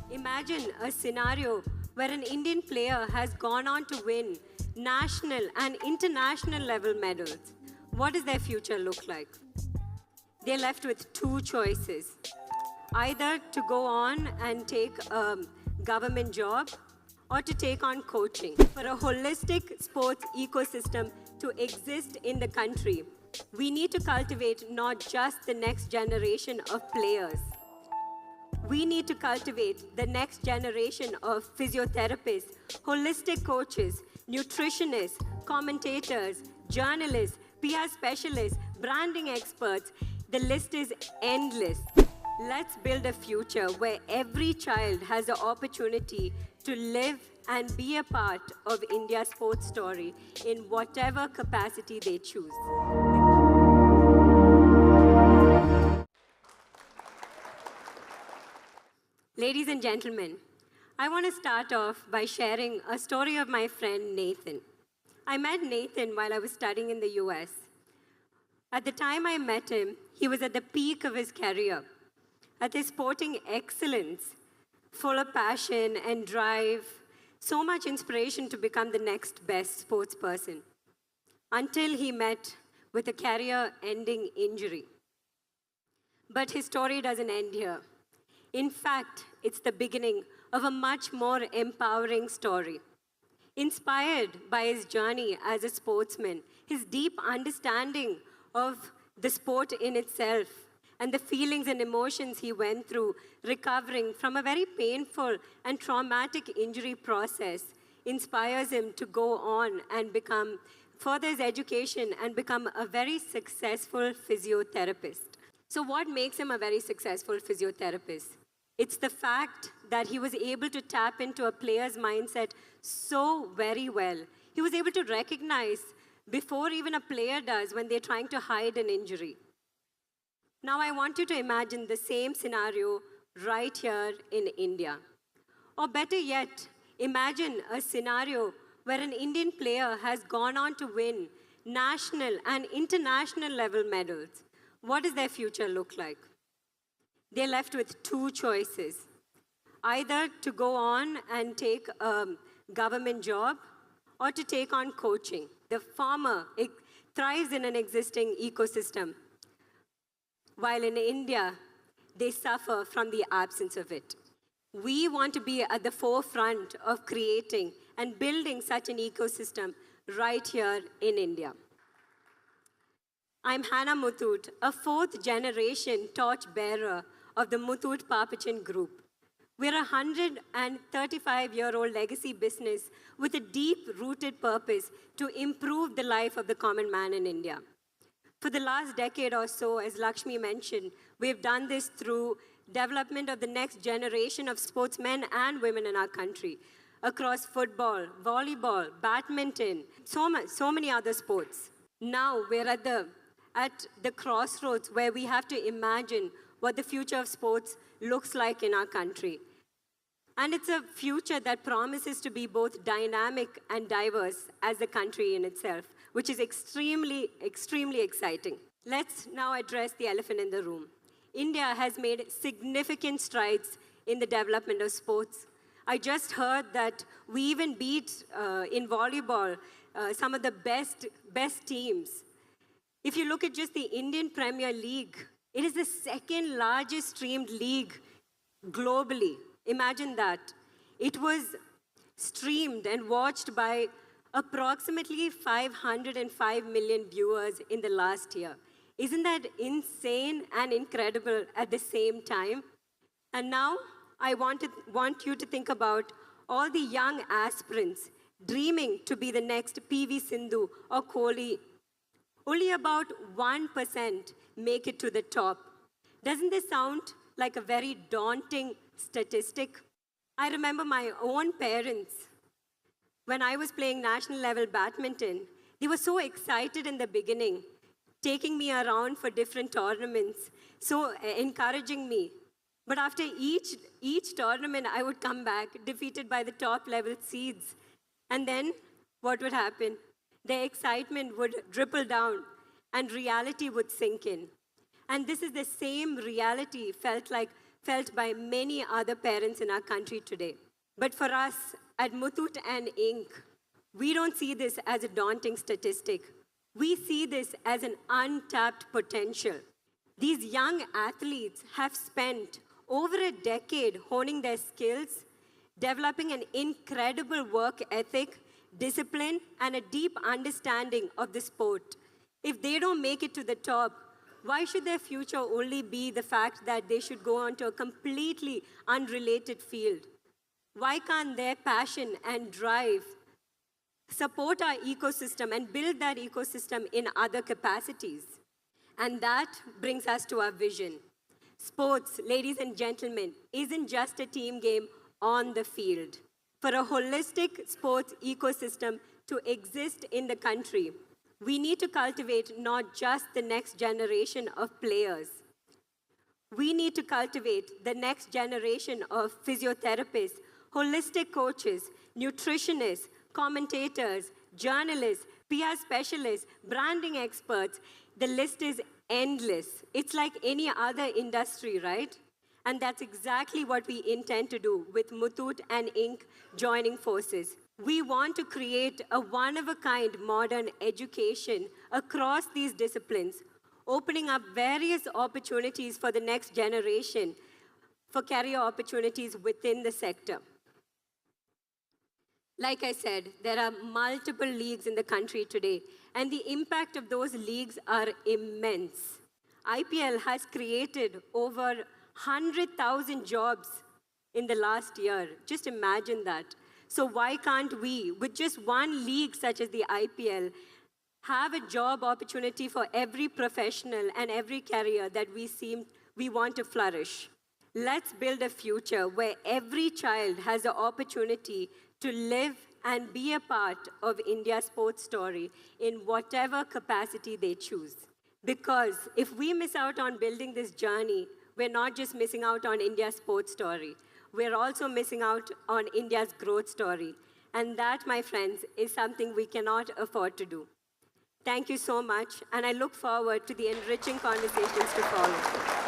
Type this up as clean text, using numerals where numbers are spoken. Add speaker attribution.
Speaker 1: Imagine a scenario where an Indian player has gone on to win national and international level medals. What does their future look like? They're left with two choices. Either to go on and take a government job or to take on coaching. For a holistic sports ecosystem to exist in the country, we need to cultivate not just the next generation of players. We need to cultivate the next generation of physiotherapists, holistic coaches, nutritionists, commentators, journalists, PR specialists, branding experts. The list is endless. Let's build a future where every child has the opportunity to live and be a part of India's sports story in whatever capacity they choose. Ladies and gentlemen, I want to start off by sharing a story of my friend Nathan. I met Nathan while I was studying in the US. At the time I met him, he was at the peak of his career, at his sporting excellence, full of passion and drive, so much inspiration to become the next best sports person, until he met with a career-ending injury. But his story doesn't end here. In fact, it's the beginning of a much more empowering story. Inspired by his journey as a sportsman, his deep understanding of the sport in itself, and the feelings and emotions he went through recovering from a very painful and traumatic injury process inspires him to go on and further his education and become a very successful physiotherapist. So what makes him a very successful physiotherapist? It's the fact that he was able to tap into a player's mindset so very well. He was able to recognize before even a player does when they're trying to hide an injury. Now I want you to imagine the same scenario right here in India. Or better yet, imagine a scenario where an Indian player has gone on to win national and international level medals. What does their future look like? They're left with two choices. Either to go on and take a government job or to take on coaching. The former thrives in an existing ecosystem, while in India, they suffer from the absence of it. We want to be at the forefront of creating and building such an ecosystem right here in India. I'm Hannah Muthoot, a fourth-generation torch-bearer of the Muthoot Papachan Group. We're a 135-year-old legacy business with a deep-rooted purpose to improve the life of the common man in India. For the last decade or so, as Lakshmi mentioned, we've done this through development of the next generation of sportsmen and women in our country, across football, volleyball, badminton, so many other sports. Now we're at the crossroads where we have to imagine what the future of sports looks like in our country. And it's a future that promises to be both dynamic and diverse as the country in itself, which is extremely, extremely exciting. Let's now address the elephant in the room. India has made significant strides in the development of sports. I just heard that we even beat, in volleyball, some of the best teams. If you look at just the Indian Premier League, it is the second largest streamed league globally. Imagine that. It was streamed and watched by approximately 505 million viewers in the last year. Isn't that insane and incredible at the same time? And now I want you to think about all the young aspirants dreaming to be the next PV Sindhu or Kohli. Only about 1% make it to the top. Doesn't this sound like a very daunting statistic? I remember my own parents. When I was playing national level badminton, they were so excited in the beginning, taking me around for different tournaments, so encouraging me. But after each tournament, I would come back defeated by the top level seeds. And then what would happen? Their excitement would dribble down and reality would sink in. And this is the same reality felt like felt by many other parents in our country today. But for us at Muthoot and Inc., we don't see this as a daunting statistic. We see this as an untapped potential. These young athletes have spent over a decade honing their skills, developing an incredible work ethic, discipline, and a deep understanding of the sport. If they don't make it to the top, why should their future only be the fact that they should go on to a completely unrelated field? Why can't their passion and drive support our ecosystem and build that ecosystem in other capacities? And that brings us to our vision. Sports, ladies and gentlemen, isn't just a team game on the field. For a holistic sports ecosystem to exist in the country, we need to cultivate not just the next generation of players. We need to cultivate the next generation of physiotherapists, holistic coaches, nutritionists, commentators, journalists, PR specialists, branding experts. The list is endless. It's like any other industry, right? And that's exactly what we intend to do with Muthoot and Inc. joining forces. We want to create a one-of-a-kind modern education across these disciplines, opening up various opportunities for the next generation for career opportunities within the sector. Like I said, there are multiple leagues in the country today, and the impact of those leagues are immense. IPL has created over 100,000 jobs in the last year. Just imagine that. So why can't we, with just one league such as the IPL, have a job opportunity for every professional and every career that we want to flourish? Let's build a future where every child has the opportunity to live and be a part of India's sports story in whatever capacity they choose. Because if we miss out on building this journey, we're not just missing out on India's sports story. We're also missing out on India's growth story. And that, my friends, is something we cannot afford to do. Thank you so much, and I look forward to the enriching conversations to follow.